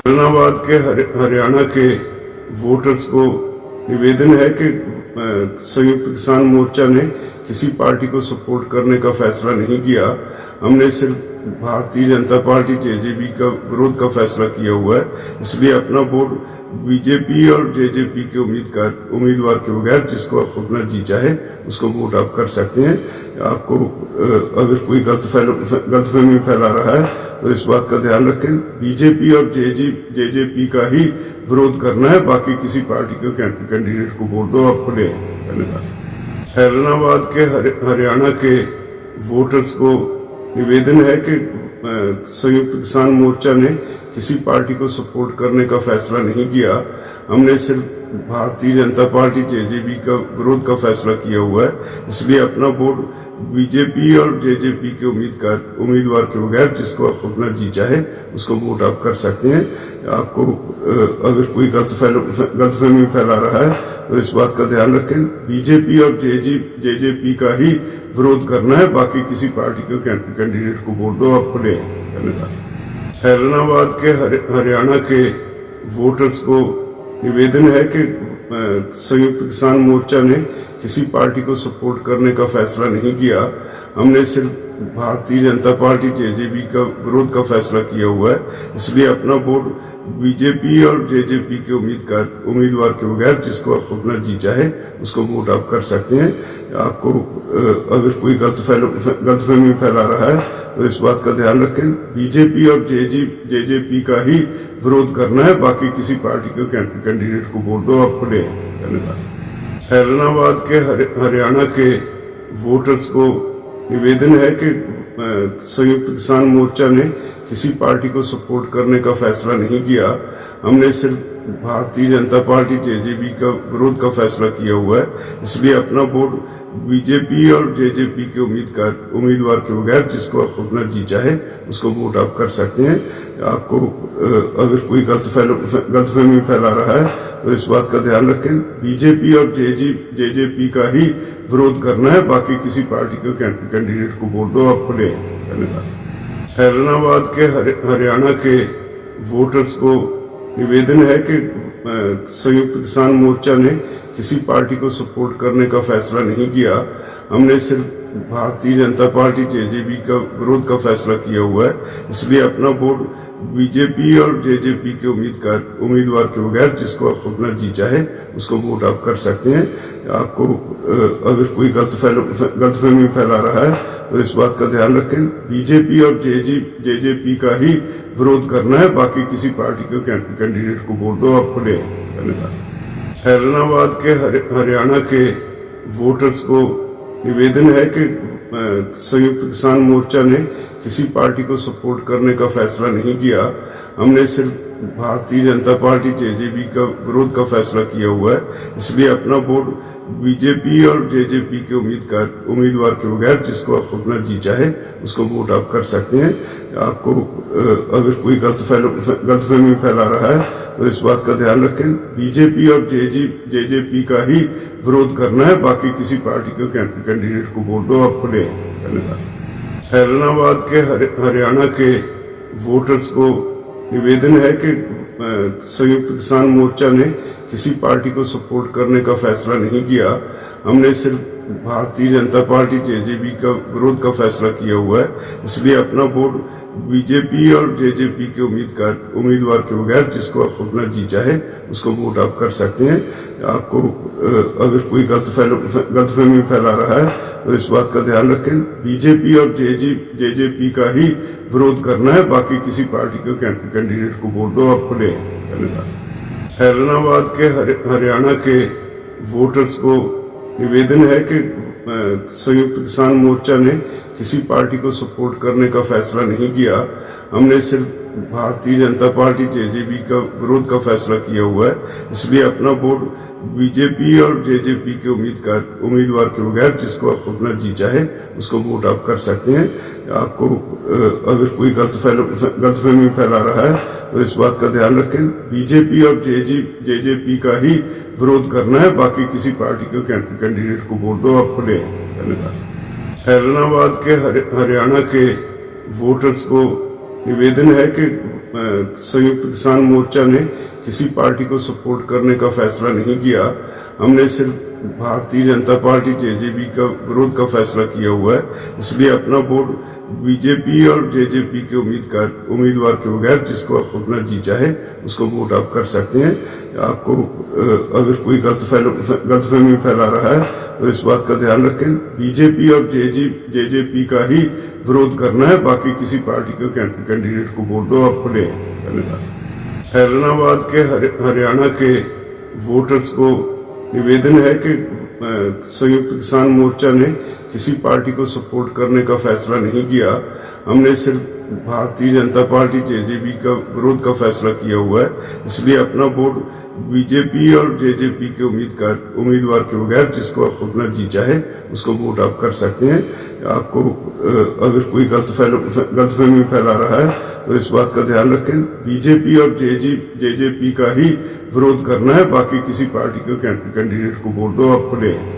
फैसलाबाद के हरियाणा के वोटर्स को निवेदन है कि संयुक्त किसान मोर्चा ने किसी पार्टी को सपोर्ट करने का फैसला नहीं किया। हमने सिर्फ भारतीय जनता पार्टी जेजेपी का विरोध का फैसला किया हुआ है, इसलिए अपना वोट बीजेपी और जेजेपी के उम्मीदवार के बगैर जिसको आप अपना जी चाहे उसको वोट आप कर सकते हैं। आपको अगर कोई गलतफहमी फैला रहा है तो इस बात का ध्यान रखें, बीजेपी और जेजेपी का ही विरोध करना है, बाकी किसी पार्टी के कैंडिडेट को वोट दो, आप खुले हैं। धन्यवाद। फैसलाबाद के हरियाणा के वोटर्स को निवेदन है कि संयुक्त किसान मोर्चा ने किसी पार्टी को सपोर्ट करने का फैसला नहीं किया। हमने सिर्फ भारतीय जनता पार्टी जेजेपी का विरोध का फैसला किया हुआ है, इसलिए अपना वोट बीजेपी और जेजेपी के उम्मीदवार के बगैर जिसको आप अपना जी चाहे उसको वोट आप कर सकते हैं। आपको अगर कोई गलतफहमी फैला रहा है तो इस बात का ध्यान रखें, बीजेपी और जेजेपी का ही विरोध करना है, बाकी किसी पार्टी के कैंडिडेट को वोट दो, आप खुले हैं। धन्यवाद। फैसलाबाद के हरियाणा के वोटर्स को निवेदन है कि संयुक्त किसान मोर्चा ने किसी पार्टी को सपोर्ट करने का फैसला नहीं किया। हमने सिर्फ भारतीय जनता पार्टी जेजेपी का विरोध का फैसला किया हुआ है, इसलिए अपना वोट बीजेपी और जेजेपी के उम्मीदवार के बगैर जिसको आप अपना जी चाहे उसको वोट आप कर सकते हैं। आपको अगर कोई गलतफहमी फैला रहा है तो इस बात का ध्यान रखें, बीजेपी और जेजेपी का ही विरोध करना है, बाकी किसी पार्टी के कैंडिडेट को वोट दो, आप खुले हैं। धन्यवाद। फैसलाबाद के हरियाणा के वोटर्स को निवेदन है कि संयुक्त किसान मोर्चा ने किसी पार्टी को सपोर्ट करने का फैसला नहीं किया। हमने सिर्फ भारतीय जनता पार्टी जेजेपी का विरोध का फैसला किया हुआ है, इसलिए अपना वोट बीजेपी और जेजेपी के उम्मीदवार के बगैर जिसको आप अपना जी चाहे उसको वोट आप कर सकते हैं। आपको अगर कोई गलतफहमी फैला रहा है तो इस बात का ध्यान रखें, बीजेपी और जेजेपी का ही विरोध करना है, बाकी किसी पार्टी के कैंडिडेट को वोट दो, आप खुले हैं। धन्यवाद। फैसलाबाद के हरियाणा के वोटर्स को निवेदन है कि संयुक्त किसान मोर्चा ने किसी पार्टी को सपोर्ट करने का फैसला नहीं किया। हमने सिर्फ भारतीय जनता पार्टी जेजेपी का विरोध का फैसला किया हुआ है, इसलिए अपना वोट बीजेपी और जेजेपी के उम्मीदवार के बगैर जिसको आप अपना जी चाहे उसको वोट आप कर सकते हैं। आपको अगर कोई गलतफहमी फैला रहा है तो इस बात का ध्यान रखें, बीजेपी और जेजेपी का ही विरोध करना है, बाकी किसी पार्टी के कैंडिडेट को वोट दो, आप खुले हैं। धन्यवाद। फैसलाबाद के हरियाणा के वोटर्स को निवेदन है कि संयुक्त किसान मोर्चा ने किसी पार्टी को सपोर्ट करने का फैसला नहीं किया। हमने सिर्फ भारतीय जनता पार्टी जेजेपी का विरोध का फैसला किया हुआ है, इसलिए अपना वोट बीजेपी और जेजेपी के उम्मीदवार के बगैर जिसको आप अपना जी चाहे उसको वोट आप कर सकते हैं। आपको अगर कोई गलतफहमी फैला रहा है तो इस बात का ध्यान रखें, बीजेपी और जेजेपी का ही विरोध करना है, बाकी किसी पार्टी के कैंडिडेट को वोट दो, आप खुले हैं। धन्यवाद। फैसलाबाद के हरियाणा के वोटर्स को निवेदन है कि संयुक्त किसान मोर्चा ने किसी पार्टी को सपोर्ट करने का फैसला नहीं किया। हमने सिर्फ भारतीय जनता पार्टी जेजेपी का विरोध का फैसला किया हुआ है, इसलिए अपना वोट बीजेपी और जेजेपी के उम्मीदवार के बगैर जिसको आप अपना जी चाहे उसको वोट आप कर सकते हैं। आपको अगर कोई गलतफहमी फैला रहा है तो इस बात का ध्यान रखें, बीजेपी और जेजेपी का ही विरोध करना है, बाकी किसी पार्टी के कैंडिडेट को वोट दो, आप खुले हैं। धन्यवाद। फैसलाबाद के हरियाणा के वोटर्स को निवेदन है कि संयुक्त किसान मोर्चा ने किसी पार्टी को सपोर्ट करने का फैसला नहीं किया। हमने सिर्फ भारतीय जनता पार्टी जेजेपी का विरोध का फैसला किया हुआ है, इसलिए अपना वोट बीजेपी और जेजेपी के उम्मीदवार के बगैर जिसको आप अपना जी चाहे उसको वोट आप कर सकते हैं। आपको अगर कोई गलतफहमी फैला रहा है तो इस बात का ध्यान रखें, बीजेपी और जेजेपी का ही विरोध करना है, बाकी किसी पार्टी के कैंडिडेट को वोट दो, आप खुले हैं। धन्यवाद। फैसलाबाद के हरियाणा के वोटर्स को निवेदन है कि संयुक्त किसान मोर्चा ने किसी पार्टी को सपोर्ट करने का फैसला नहीं किया। हमने सिर्फ भारतीय जनता पार्टी जेजेपी का विरोध का फैसला किया हुआ है, इसलिए अपना वोट बीजेपी और जेजेपी के उम्मीदवार के बगैर जिसको आप अपना जी चाहे उसको वोट आप कर सकते हैं। आपको अगर कोई गलतफहमी फैला रहा है तो इस बात का ध्यान रखें, बीजेपी और जेजेपी का ही विरोध करना है, बाकी किसी पार्टी के कैंडिडेट को वोट दो, आप खुले हैं। धन्यवाद। ऐलनाबाद के हरियाणा के वोटर्स को निवेदन है कि संयुक्त किसान मोर्चा ने किसी पार्टी को सपोर्ट करने का फैसला नहीं किया। हमने सिर्फ भारतीय जनता पार्टी जेजेपी का विरोध का फैसला किया हुआ है, इसलिए अपना वोट बीजेपी और जेजेपी के उम्मीदवार के बगैर जिसको आप अपना जी चाहे उसको वोट आप कर सकते हैं। आपको अगर कोई गलतफहमी फैला रहा है तो इस बात का ध्यान रखें, बीजेपी और जेजेपी का ही विरोध करना है, बाकी किसी पार्टी के कैंडिडेट को वोट दो, आप खुले हैं।